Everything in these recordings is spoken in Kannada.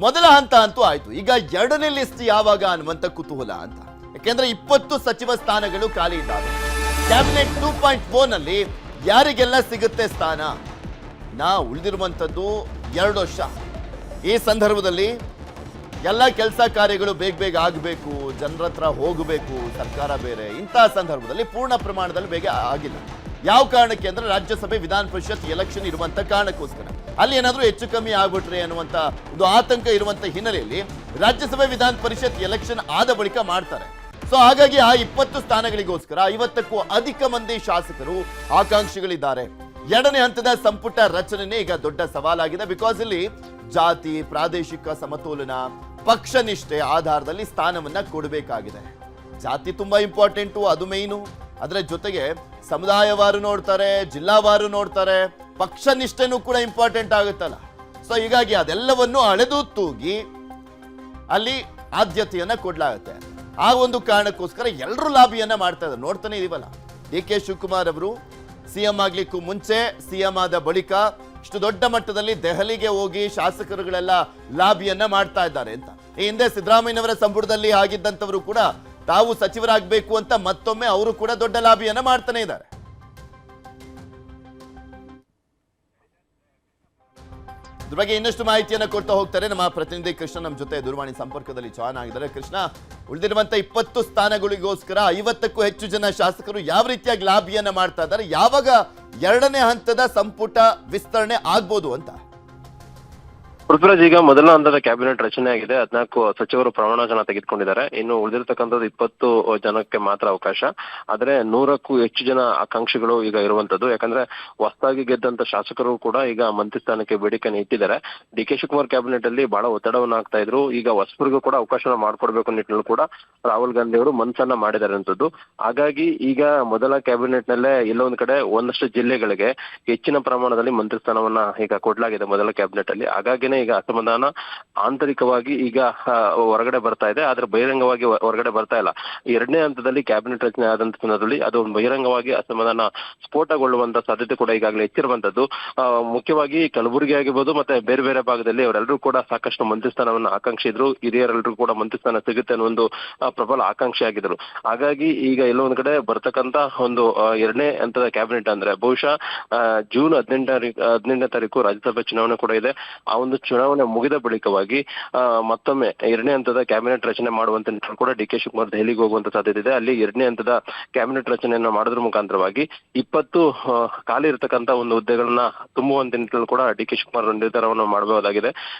ಮೊದಲ ಹಂತ ಅಂತೂ ಆಯ್ತು. ಈಗ ಎರಡನೇ ಲಿಸ್ಟ್ ಯಾವಾಗ ಅನ್ನುವಂತ ಕುತೂಹಲ ಅಂತ. ಯಾಕೆಂದ್ರೆ 20 ಸಚಿವ ಸ್ಥಾನಗಳು ಖಾಲಿ ಇದ್ದಾವೆ. ಕ್ಯಾಬಿನೆಟ್ 2.0 ನಲ್ಲಿ ಯಾರಿಗೆಲ್ಲ ಸಿಗುತ್ತೆ ಸ್ಥಾನ? ಉಳಿದಿರುವಂತದ್ದು 2 ವರ್ಷ. ಈ ಸಂದರ್ಭದಲ್ಲಿ ಎಲ್ಲ ಕೆಲಸ ಕಾರ್ಯಗಳು ಬೇಗ ಆಗಬೇಕು, ಜನರ ಹತ್ರ ಹೋಗಬೇಕು, ಸರ್ಕಾರ ಬೇರೆ. ಇಂತಹ ಸಂದರ್ಭದಲ್ಲಿ ಪೂರ್ಣ ಪ್ರಮಾಣದಲ್ಲಿ ಬೇಗ ಆಗಿಲ್ಲ. ಯಾವ ಕಾರಣಕ್ಕೆ ಅಂದ್ರೆ ರಾಜ್ಯಸಭೆ ವಿಧಾನ ಪರಿಷತ್ ಎಲೆಕ್ಷನ್ ಇರುವಂತ ಕಾರಣಕ್ಕೋಸ್ಕರ ಅಲ್ಲಿ ಏನಾದ್ರೂ ಹೆಚ್ಚು ಕಮ್ಮಿ ಆಗ್ಬಿಟ್ರೆ ಅನ್ನುವಂತ ಒಂದು ಆತಂಕ ಇರುವಂತ ಹಿನ್ನೆಲೆಯಲ್ಲಿ ರಾಜ್ಯಸಭೆ ವಿಧಾನ ಪರಿಷತ್ ಎಲೆಕ್ಷನ್ ಆದ ಬಳಿಕ ಮಾಡ್ತಾರೆ. ಸೊ ಹಾಗಾಗಿ ಆ 20 ಸ್ಥಾನಗಳಿಗೋಸ್ಕರ 50ಕ್ಕೂ ಅಧಿಕ ಮಂದಿ ಶಾಸಕರು ಆಕಾಂಕ್ಷಿಗಳಿದ್ದಾರೆ. ಎರಡನೇ ಹಂತದ ಸಂಪುಟ ರಚನೆ ಈಗ ದೊಡ್ಡ ಸವಾಲಾಗಿದೆ. ಬಿಕಾಸ್ ಇಲ್ಲಿ ಜಾತಿ, ಪ್ರಾದೇಶಿಕ ಸಮತೋಲನ, ಪಕ್ಷ ನಿಷ್ಠೆ ಆಧಾರದಲ್ಲಿ ಸ್ಥಾನವನ್ನ ಕೊಡಬೇಕಾಗಿದೆ. ಜಾತಿ ತುಂಬಾ ಇಂಪಾರ್ಟೆಂಟು, ಅದು ಮೇಯ್ನು. ಅದರ ಜೊತೆಗೆ ಸಮುದಾಯವಾರು ನೋಡ್ತಾರೆ, ಜಿಲ್ಲಾವಾರು ನೋಡ್ತಾರೆ, ಪಕ್ಷ ನಿಷ್ಠೆನೂ ಕೂಡ ಇಂಪಾರ್ಟೆಂಟ್ ಆಗುತ್ತಲ್ಲ. ಸೊ ಹೀಗಾಗಿ ಅದೆಲ್ಲವನ್ನು ಅಳೆದು ತೂಗಿ ಅಲ್ಲಿ ಆದ್ಯತೆಯನ್ನ ಕೊಡ್ಲಾಗುತ್ತೆ. ಆ ಒಂದು ಕಾರಣಕ್ಕೋಸ್ಕರ ಎಲ್ಲರೂ ಲಾಬಿಯನ್ನ ಮಾಡ್ತಾ ಇದ್ದಾರೆ. ನೋಡ್ತಾನೆ ಇದೀವಲ್ಲ, ಡಿ.ಕೆ. ಶಿವಕುಮಾರ್ ಅವರು ಸಿಎಂ ಆಗ್ಲಿಕ್ಕೂ ಮುಂಚೆ, ಸಿಎಂ ಆದ ಬಳಿಕ ಇಷ್ಟು ದೊಡ್ಡ ಮಟ್ಟದಲ್ಲಿ ದೆಹಲಿಗೆ ಹೋಗಿ ಶಾಸಕರುಗಳೆಲ್ಲ ಲಾಬಿಯನ್ನ ಮಾಡ್ತಾ ಇದ್ದಾರೆ ಅಂತ. ಈ ಹಿಂದೆ ಸಿದ್ದರಾಮಯ್ಯನವರ ಸಂಪುಟದಲ್ಲಿ ಆಗಿದ್ದಂಥವರು ಕೂಡ ತಾವು ಸಚಿವರಾಗಬೇಕು ಅಂತ ಮತ್ತೊಮ್ಮೆ ಅವರು ಕೂಡ ದೊಡ್ಡ ಲಾಬಿಯನ್ನ ಮಾಡ್ತಾನೆ ಇದ್ದಾರೆ. ಇದ್ರ ಬಗ್ಗೆ ಇನ್ನಷ್ಟು ಮಾಹಿತಿಯನ್ನು ಕೊಡ್ತಾ ಹೋಗ್ತಾರೆ ನಮ್ಮ ಪ್ರತಿನಿಧಿ ಕೃಷ್ಣ. ನಮ್ಮ ಜೊತೆ ದೂರವಾಣಿ ಸಂಪರ್ಕದಲ್ಲಿ ಜಾಯ್ನ್ ಆಗಿದ್ದಾರೆ. ಕೃಷ್ಣ, ಉಳಿದಿರುವಂತ 20 ಸ್ಥಾನಗಳಿಗೋಸ್ಕರ 50ಕ್ಕೂ ಹೆಚ್ಚು ಜನ ಶಾಸಕರು ಯಾವ ರೀತಿಯಾಗಿ ಲಾಬಿಯನ್ನ ಮಾಡ್ತಾ ಇದ್ದಾರೆ? ಯಾವಾಗ ಎರಡನೇ ಹಂತದ ಸಂಪುಟ ವಿಸ್ತರಣೆ ಆಗ್ಬೋದು ಅಂತ? ಪೃಥ್ವಿರಾಜ್, ಈಗ ಮೊದಲ ಹಂತದ ಕ್ಯಾಬಿನೆಟ್ ರಚನೆ ಆಗಿದೆ. 14 ಸಚಿವರು ಪ್ರಮಾಣವಚನ ತೆಗೆದುಕೊಂಡಿದ್ದಾರೆ. ಇನ್ನು ಉಳಿದಿರತಕ್ಕಂಥದ್ದು 20 ಜನಕ್ಕೆ ಮಾತ್ರ ಅವಕಾಶ. ಆದ್ರೆ 100ಕ್ಕೂ ಹೆಚ್ಚು ಜನ ಆಕಾಂಕ್ಷಿಗಳು ಈಗ ಇರುವಂತದ್ದು. ಯಾಕಂದ್ರೆ ಹೊಸದಾಗಿ ಗೆದ್ದಂತ ಶಾಸಕರು ಕೂಡ ಈಗ ಮಂತ್ರಿ ಸ್ಥಾನಕ್ಕೆ ಬೇಡಿಕೆಯನ್ನು ಇಟ್ಟಿದ್ದಾರೆ. ಡಿ.ಕೆ. ಶಿವಕುಮಾರ್ ಕ್ಯಾಬಿನೆಟ್ ಅಲ್ಲಿ ಬಹಳ ಒತ್ತಡವನ್ನು ಹಾಕ್ತಾ ಇದ್ರು. ಈಗ ಹೊಸಬರಿಗೂ ಕೂಡ ಅವಕಾಶ ಮಾಡ್ಕೊಡ್ಬೇಕು ನಿಟ್ಟಿನಲ್ಲಿ ಕೂಡ ರಾಹುಲ್ ಗಾಂಧಿ ಅವರು ಮನಸ್ಸನ್ನ ಮಾಡಿದ್ದಾರೆ ಅಂತದ್ದು. ಹಾಗಾಗಿ ಈಗ ಮೊದಲ ಕ್ಯಾಬಿನೆಟ್ ನಲ್ಲೇ ಎಲ್ಲೋ ಒಂದ್ ಕಡೆ ಒಂದಷ್ಟು ಜಿಲ್ಲೆಗಳಿಗೆ ಹೆಚ್ಚಿನ ಪ್ರಮಾಣದಲ್ಲಿ ಮಂತ್ರಿ ಸ್ಥಾನವನ್ನ ಈಗ ಕೊಡ್ಲಾಗಿದೆ ಮೊದಲ ಕ್ಯಾಬಿನೆಟ್ ಅಲ್ಲಿ. ಹಾಗಾಗಿನೇ ಈಗ ಅಸಮಾಧಾನ ಆಂತರಿಕವಾಗಿ ಈಗ ಹೊರಗಡೆ ಬರ್ತಾ ಇದೆ, ಆದ್ರೆ ಬಹಿರಂಗವಾಗಿ ಹೊರಗಡೆ ಬರ್ತಾ ಇಲ್ಲ. ಎರಡನೇ ಹಂತದಲ್ಲಿ ಕ್ಯಾಬಿನೆಟ್ ರಚನೆ ಆದಂತ ಸಂದರ್ಭದಲ್ಲಿ ಅದು ಒಂದು ಬಹಿರಂಗವಾಗಿ ಅಸಮಾಧಾನ ಸ್ಫೋಟಗೊಳ್ಳುವಂತ ಸಾಧ್ಯತೆ ಕೂಡ ಈಗಾಗಲೇ ಹೆಚ್ಚಿರುವಂತದ್ದು. ಮುಖ್ಯವಾಗಿ ಕಲಬುರಗಿ ಆಗಿರ್ಬೋದು ಮತ್ತೆ ಬೇರೆ ಬೇರೆ ಭಾಗದಲ್ಲಿ ಅವರೆಲ್ಲರೂ ಕೂಡ ಸಾಕಷ್ಟು ಮಂತ್ರಿ ಸ್ಥಾನವನ್ನು ಆಕಾಂಕ್ಷಿದ್ರು. ಹಿರಿಯರೆಲ್ಲರೂ ಕೂಡ ಮಂತ್ರಿ ಸ್ಥಾನ ಸಿಗುತ್ತೆ ಅನ್ನೋ ಒಂದು ಪ್ರಬಲ ಆಕಾಂಕ್ಷೆ ಆಗಿದ್ರು. ಹಾಗಾಗಿ ಈಗ ಎಲ್ಲೋ ಒಂದ್ ಕಡೆ ಬರ್ತಕ್ಕಂತ ಒಂದು ಎರಡನೇ ಹಂತದ ಕ್ಯಾಬಿನೆಟ್ ಅಂದ್ರೆ ಬಹುಶಃ ಜೂನ್ 18ನೇ ತಾರೀಕು ರಾಜ್ಯಸಭೆ ಚುನಾವಣೆ ಕೂಡ ಇದೆ. ಆ ಒಂದು ಚುನಾವಣೆ ಮುಗಿದ ಬಳಿಕವಾಗಿ ಮತ್ತೊಮ್ಮೆ ಎರಡನೇ ಹಂತದ ಕ್ಯಾಬಿನೆಟ್ ರಚನೆ ಮಾಡುವಂತ ನಿಟ್ಟಿನಲ್ಲಿ ಕೂಡ ಡಿ.ಕೆ. ಶಿವಕುಮಾರ್ ದೆಹಲಿಗೆ ಹೋಗುವಂತ ಸಾಧ್ಯತೆ ಇದೆ. ಅಲ್ಲಿ ಎರಡನೇ ಹಂತದ ಕ್ಯಾಬಿನೆಟ್ ರಚನೆಯನ್ನ ಮಾಡೋದ್ರ ಮುಖಾಂತರವಾಗಿ 20 ಖಾಲಿ ಇರತಕ್ಕಂತ ಒಂದು ಹುದ್ದೆಗಳನ್ನ ತುಂಬುವಂತ ನಿಟ್ಟಿನಲ್ಲಿ ಕೂಡ ಡಿ.ಕೆ. ಶಿವಕುಮಾರ್ ನಿರ್ಧಾರವನ್ನು ಮಾಡಬಹುದಾಗಿದೆ.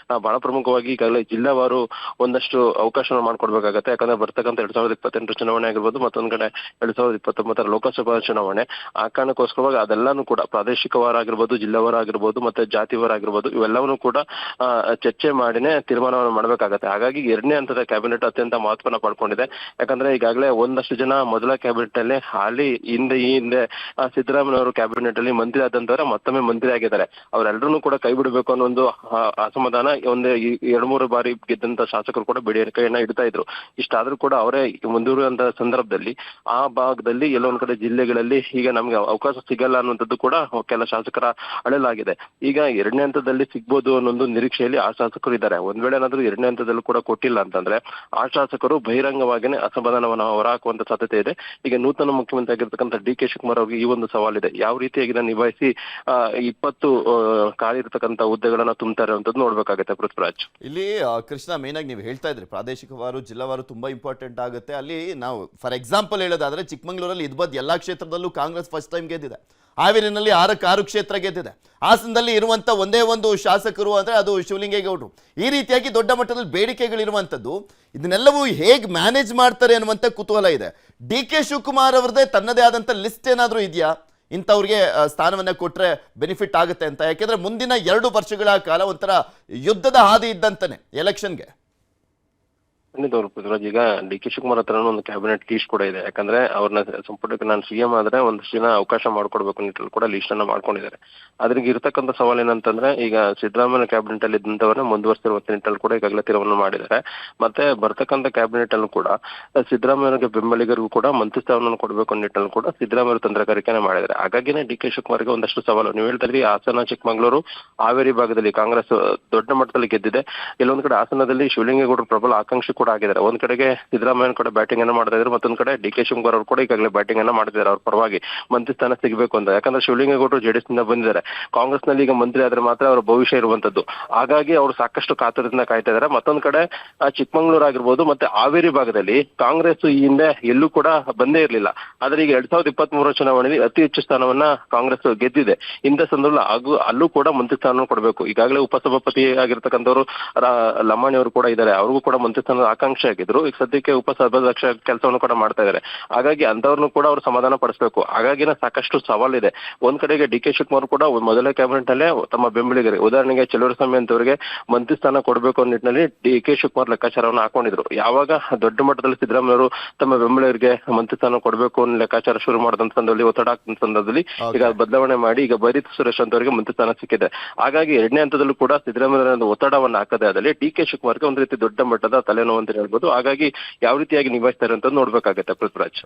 ಬಹಳ ಪ್ರಮುಖವಾಗಿ ಈಗಾಗಲೇ ಜಿಲ್ಲಾವಾರು ಒಂದಷ್ಟು ಅವಕಾಶ ಮಾಡ್ಕೊಡ್ಬೇಕಾಗತ್ತೆ. ಯಾಕಂದ್ರೆ ಬರ್ತಕ್ಕಂಥ 2028 ಚುನಾವಣೆ ಆಗಿರ್ಬೋದು, ಮತ್ತೊಂದ್ ಕಡೆ 2029 ಲೋಕಸಭಾ ಚುನಾವಣೆ. ಆ ಕಾರಣಕ್ಕೋಸ್ಕರವಾಗಿ ಅದೆಲ್ಲಾನು ಕೂಡ ಪ್ರಾದೇಶಿಕವಾರ ಆಗಿರ್ಬೋದು, ಜಿಲ್ಲಾವಾರ ಆಗಿರ್ಬೋದು, ಮತ್ತೆ ಜಾತಿವಾರ ಆಗಿರ್ಬೋದು, ಇವೆಲ್ಲವನ್ನೂ ಕೂಡ ಚರ್ಚೆ ಮಾಡಿನೇ ತೀರ್ಮಾನವನ್ನು ಮಾಡಬೇಕಾಗತ್ತೆ. ಹಾಗಾಗಿ ಎರಡನೇ ಹಂತದ ಕ್ಯಾಬಿನೆಟ್ ಅತ್ಯಂತ ಮಹತ್ವನ ಪಡ್ಕೊಂಡಿದೆ. ಯಾಕಂದ್ರೆ ಈಗಾಗಲೇ ಒಂದಷ್ಟು ಜನ ಮೊದಲ ಕ್ಯಾಬಿನೆಟ್ ಅಲ್ಲಿ ಹಾಲಿ ಈ ಹಿಂದೆ ಸಿದ್ದರಾಮಯ್ಯ ಅವರು ಕ್ಯಾಬಿನೆಟ್ ಅಲ್ಲಿ ಮಂತ್ರಿ ಆದಂತವ್ರೆ ಮತ್ತೊಮ್ಮೆ ಮಂತ್ರಿ ಆಗಿದ್ದಾರೆ. ಅವರೆಲ್ಲರೂ ಕೂಡ ಕೈ ಬಿಡಬೇಕು ಅನ್ನೋ ಒಂದು ಅಸಮಾಧಾನ ಒಂದು 2-3 ಬಾರಿ ಗೆದ್ದಂತ ಶಾಸಕರು ಕೂಡ ಬೇಡಿಕೆಯನ್ನ ಇಡ್ತಾ ಇದ್ರು. ಇಷ್ಟಾದ್ರೂ ಕೂಡ ಅವರೇ ಮುಂದೂರುವಂತ ಸಂದರ್ಭದಲ್ಲಿ ಆ ಭಾಗದಲ್ಲಿ ಎಲ್ಲೊಂದ್ ಕಡೆ ಜಿಲ್ಲೆಗಳಲ್ಲಿ ಈಗ ನಮ್ಗೆ ಅವಕಾಶ ಸಿಗಲ್ಲ ಅನ್ನುವಂಥದ್ದು ಕೂಡ ಕೆಲ ಶಾಸಕರ ಅಳಲಾಗಿದೆ. ಈಗ ಎರಡನೇ ಹಂತದಲ್ಲಿ ಸಿಗ್ಬೋದು ಅನ್ನೊಂದು ನಿರೀಕ್ಷೆಯಲ್ಲಿ ಆ ಶಾಸಕರು ಇದ್ದಾರೆ. ಒಂದ್ ವೇಳೆ ಏನಾದ್ರೂ ಎರಡನೇ ಹಂತದಲ್ಲೂ ಕೂಡ ಕೊಟ್ಟಿಲ್ಲ ಅಂತಂದ್ರೆ ಆ ಶಾಸಕರು ಬಹಿರಂಗವಾಗಿನೇ ಅಸಮಾಧಾನವನ್ನು ಹೊರಹಾಕುವಂತ ಸಾಧ್ಯತೆ ಇದೆ. ಈಗ ನೂತನ ಮುಖ್ಯಮಂತ್ರಿ ಆಗಿರ್ತಕ್ಕಂಥ ಡಿ.ಕೆ. ಶಿವಕುಮಾರ್ ಅವರಿಗೆ ಈ ಒಂದು ಸವಾಲಿದೆ. ಯಾವ ರೀತಿಯಾಗಿ ನಿಭಾಯಿಸಿ 20 ಖಾಲಿ ಇರತಕ್ಕಂಥ ಹುದ್ದೆಗಳನ್ನ ತುಂಬ್ತಾರೆ ಅಂತ ನೋಡ್ಬೇಕಾಗುತ್ತೆ ಪೃಥ್ವಿರಾಜ್. ಇಲ್ಲಿ ಕೃಷ್ಣ, ಮೇನ್ ಆಗಿ ನೀವು ಹೇಳ್ತಾ ಇದ್ರಿ ಪ್ರಾದೇಶಿಕವಾರು, ಜಿಲ್ಲಾವಾರು ತುಂಬಾ ಇಂಪಾರ್ಟೆಂಟ್ ಆಗುತ್ತೆ. ಅಲ್ಲಿ ನಾವು ಫಾರ್ ಎಕ್ಸಾಂಪಲ್ ಹೇಳೋದಾದ್ರೆ ಚಿಕ್ಕಮಂಗ್ಳೂರಲ್ಲಿ ಇದ್ಬದ್ ಎಲ್ಲಾ ಕ್ಷೇತ್ರದಲ್ಲೂ ಕಾಂಗ್ರೆಸ್ ಫಸ್ಟ್ ಟೈಮ್ ಗೆದ್ದಿದೆ. ಹಾವೇರಿನಲ್ಲಿ 6 ಕ್ಷೇತ್ರ ಗೆದ್ದಿದೆ. ಹಾಸನದಲ್ಲಿ ಇರುವಂತ ಒಂದೇ ಒಂದು ಶಾಸಕರು ಅಂದ್ರೆ ಅದು ಶಿವಲಿಂಗೇಗೌಡರು. ಈ ರೀತಿಯಾಗಿ ದೊಡ್ಡ ಮಟ್ಟದಲ್ಲಿ ಬೇಡಿಕೆಗಳಿರುವಂತದ್ದು. ಇದನ್ನೆಲ್ಲವೂ ಹೇಗೆ ಮ್ಯಾನೇಜ್ ಮಾಡ್ತಾರೆ ಅನ್ನುವಂಥ ಕುತೂಹಲ ಇದೆ. ಡಿ.ಕೆ. ಶಿವಕುಮಾರ್ ಅವರದೇ ತನ್ನದೇ ಆದಂತ ಲಿಸ್ಟ್ ಏನಾದರೂ ಇದೆಯಾ ಇಂಥವ್ರಿಗೆ ಸ್ಥಾನವನ್ನ ಕೊಟ್ರೆ ಬೆನಿಫಿಟ್ ಆಗುತ್ತೆ ಅಂತ? ಯಾಕೆಂದ್ರೆ ಮುಂದಿನ 2 ವರ್ಷಗಳ ಕಾಲ ಒಂಥರ ಯುದ್ಧದ ಹಾದಿ ಇದ್ದಂತಾನೆ ಎಲೆಕ್ಷನ್ಗೆ. ಖಂಡಿತ ಪೃಥ್ವಿರಾಜ್, ಈಗ ಡಿ ಕೆ ಶಿವಕುಮಾರ್ ಹತ್ರ ಒಂದು ಕ್ಯಾಬಿನೆಟ್ ಲೀಸ್ಟ್ ಕೂಡ ಇದೆ. ಯಾಕಂದ್ರೆ ಅವ್ರನ್ನ ಸಂಪುಟಕ್ಕೆ ನಾನು ಸಿಎಂ ಆದ್ರೆ ಒಂದಷ್ಟು ದಿನ ಅವಕಾಶ ಮಾಡ್ಕೊಡ್ಬೇಕು ನಿಟ್ಟಿನಲ್ಲಿ ಕೂಡ ಲೀಸ್ಟ್ ಅನ್ನ ಮಾಡ್ಕೊಂಡಿದ್ದಾರೆ. ಅದ್ರಿಗೆ ಇರ್ತಕ್ಕಂಥ ಸವಾಲ್ ಏನಂತಂದ್ರೆ, ಈಗ ಸಿದ್ದರಾಮಯ್ಯ ಕ್ಯಾಬಿನೆಟ್ ಅಲ್ಲಿ ಇದ್ದಂತವರನ್ನ ಮುಂದುವರಿಸಿರುವ ನಿಟ್ಟಿನಲ್ಲಿ ಕೂಡ ಈಗಾಗಲೇ ತೀರ್ಮಾನ ಮಾಡಿದ್ದಾರೆ. ಮತ್ತೆ ಬರ್ತಕ್ಕಂಥ ಕ್ಯಾಬಿನೆಟ್ ಅಲ್ಲೂ ಕೂಡ ಸಿದ್ದರಾಮಯ್ಯಗೆ ಬೆಂಬಲಿಗರಿಗೂ ಕೂಡ ಮಂತ್ರಿ ಸ್ಥಾನವನ್ನು ಕೊಡಬೇಕು ನಿಟ್ಟಿನಲ್ಲಿ ಕೂಡ ಸಿದ್ದರಾಮಯ್ಯ ತಂತ್ರಗಾರಿಕೆನೆ ಮಾಡಿದ್ದಾರೆ. ಹಾಗಾಗಿನೇ ಡಿ ಕೆ ಶಿವಕುಮಾರ್ಗೆ ಒಂದಷ್ಟು ಸವಾಲು. ನೀವು ಹೇಳ್ತಾ ಇದ್ರಿ, ಹಾಸನ, ಚಿಕ್ಕಮಗಳೂರು, ಹಾವೇರಿ ಭಾಗದಲ್ಲಿ ಕಾಂಗ್ರೆಸ್ ದೊಡ್ಡ ಮಟ್ಟದಲ್ಲಿ ಗೆದ್ದಿದೆ. ಕೆಲವೊಂದು ಕಡೆ ಹಾಸನದಲ್ಲಿ ಶಿವಲಿಂಗೇಗೌಡರು ಪ್ರಬಲ ಆಕಾಂಕ್ಷಿ ಕೂಡ ಆಗಿದ್ದಾರೆ. ಒಂದ್ ಕಡೆಗೆ ಸಿದ್ದರಾಮಯ್ಯ ಕೂಡ ಬ್ಯಾಟಿಂಗ್ ಅನ್ನ ಮಾಡ್ತಾ ಇದ್ರು, ಮತ್ತೊಂದ್ ಕಡೆ ಡಿ ಕೆ ಶಿವಕುಮಾರ್ ಅವರು ಕೂಡ ಈಗಾಗಲೇ ಬ್ಯಾಟಿಂಗ್ ಅನ್ನ ಮಾಡ್ತಿದ್ದಾರೆ ಅವ್ರ ಪರವಾಗಿ ಮಂತ್ರಿ ಸ್ಥಾನ ಸಿಗಬೇಕು ಅಂತ. ಯಾಕಂದ್ರೆ ಶಿವಲಿಂಗೇಗೌಡರು ಜೆಡಿಎಸ್ ನಿಂದ ಬಂದಿದ್ದಾರೆ. ಕಾಂಗ್ರೆಸ್ ನಲ್ಲಿ ಈಗ ಮಂತ್ರಿ ಆದ್ರೆ ಮಾತ್ರ ಅವರ ಭವಿಷ್ಯ ಇರುವಂತದ್ದು. ಹಾಗಾಗಿ ಅವರು ಸಾಕಷ್ಟು ಕಾತರದಿಂದ ಕಾಯ್ತಾ ಇದ್ದಾರೆ. ಮತ್ತೊಂದ್ ಕಡೆ ಚಿಕ್ಕಮಗಳೂರು ಆಗಿರ್ಬೋದು, ಮತ್ತೆ ಹಾವೇರಿ ಭಾಗದಲ್ಲಿ ಕಾಂಗ್ರೆಸ್ ಈ ಹಿಂದೆ ಎಲ್ಲೂ ಕೂಡ ಬಂದೇ ಇರಲಿಲ್ಲ. ಆದ್ರೆ ಈಗ 2023 ಚುನಾವಣೆಯಲ್ಲಿ ಅತಿ ಹೆಚ್ಚು ಸ್ಥಾನವನ್ನ ಕಾಂಗ್ರೆಸ್ ಗೆದ್ದಿದೆ. ಇಂಥ ಸಂದರ್ಭ ಅಲ್ಲೂ ಕೂಡ ಮಂತ್ರಿ ಸ್ಥಾನ ಕೊಡಬೇಕು. ಈಗಾಗಲೇ ಉಪಸಭಾಪತಿ ಆಗಿರ್ತಕ್ಕಂಥವ್ರು ಲಮಾಣಿ ಅವರು ಕೂಡ ಇದ್ದಾರೆ. ಅವ್ರಿಗೂ ಕೂಡ ಮಂತ್ರಿ ಸ್ಥಾನದ ಆಕಾಂಕ್ಷೆ ಆಗಿದ್ರು. ಈಗ ಸದ್ಯಕ್ಕೆ ಉಪಸಭಾಧ್ಯಕ್ಷ ಕೆಲಸವನ್ನು ಕೂಡ ಮಾಡ್ತಾ ಇದ್ದಾರೆ. ಹಾಗಾಗಿ ಅಂತವ್ರನ್ನು ಕೂಡ ಅವರು ಸಮಾಧಾನ ಪಡಿಸಬೇಕು. ಹಾಗಾಗಿನ ಸಾಕಷ್ಟು ಸವಾಲಿದೆ. ಒಂದ್ ಕಡೆಗೆ ಡಿ ಕೆ ಶಿವಕುಮಾರ್ ಕೂಡ ಮೊದಲನೇ ಕ್ಯಾಬಿನೆಟ್ ಅಲ್ಲೇ ತಮ್ಮ ಬೆಂಬಲಿಗರಿಗೆ, ಉದಾಹರಣೆಗೆ ಚಲುವರಾಯಸ್ವಾಮಿ ಅಂತವರಿಗೆ ಮಂತ್ರಿ ಸ್ಥಾನ ಕೊಡಬೇಕು ಅನ್ನೋ ನಿಟ್ಟಿನಲ್ಲಿ ಡಿ ಕೆ ಶಿವಕುಮಾರ್ ಲೆಕ್ಕಾಚಾರವನ್ನು ಹಾಕೊಂಡಿದ್ರು. ಯಾವಾಗ ದೊಡ್ಡ ಮಟ್ಟದಲ್ಲಿ ಸಿದ್ದರಾಮಯ್ಯ ಅವರು ತಮ್ಮ ಬೆಂಬಲಿಗರಿಗೆ ಮಂತ್ರಿ ಸ್ಥಾನ ಕೊಡಬೇಕು ಅನ್ನೋ ಲೆಕ್ಕಾಚಾರ ಶುರು ಮಾಡಿದಂತ ಸಂದರ್ಭದಲ್ಲಿ, ಒತ್ತಡ ಹಾಕಿದ ಸಂದರ್ಭದಲ್ಲಿ ಈಗ ಬದಲಾವಣೆ ಮಾಡಿ ಈಗ ಬೈರಿ ಸುರೇಶ್ ಅಂತವರಿಗೆ ಮಂತ್ರಿ ಸ್ಥಾನ ಸಿಕ್ಕಿದೆ. ಹಾಗಾಗಿ ಎರಡನೇ ಹಂತದಲ್ಲೂ ಕೂಡ ಸಿದ್ದರಾಮಯ್ಯ ಒತ್ತಡವನ್ನು ಹಾಕದೇ ಆದಲ್ಲಿ ಡಿ ಕೆ ಶಿವಕುಮಾರ್ಗೆ ಒಂದು ರೀತಿ ದೊಡ್ಡ ಮಟ್ಟದ ತಲೆನೋವು ಅಂತ ಹೇಳ್ಬೋದು. ಹಾಗಾಗಿ ಯಾವ ರೀತಿಯಾಗಿ ನಿಭಾಯಿಸ್ತಾರೆ ಅಂತ ನೋಡ್ಬೇಕಾಗತ್ತೆ ಪೃಥ್ವಿರಾಜ್.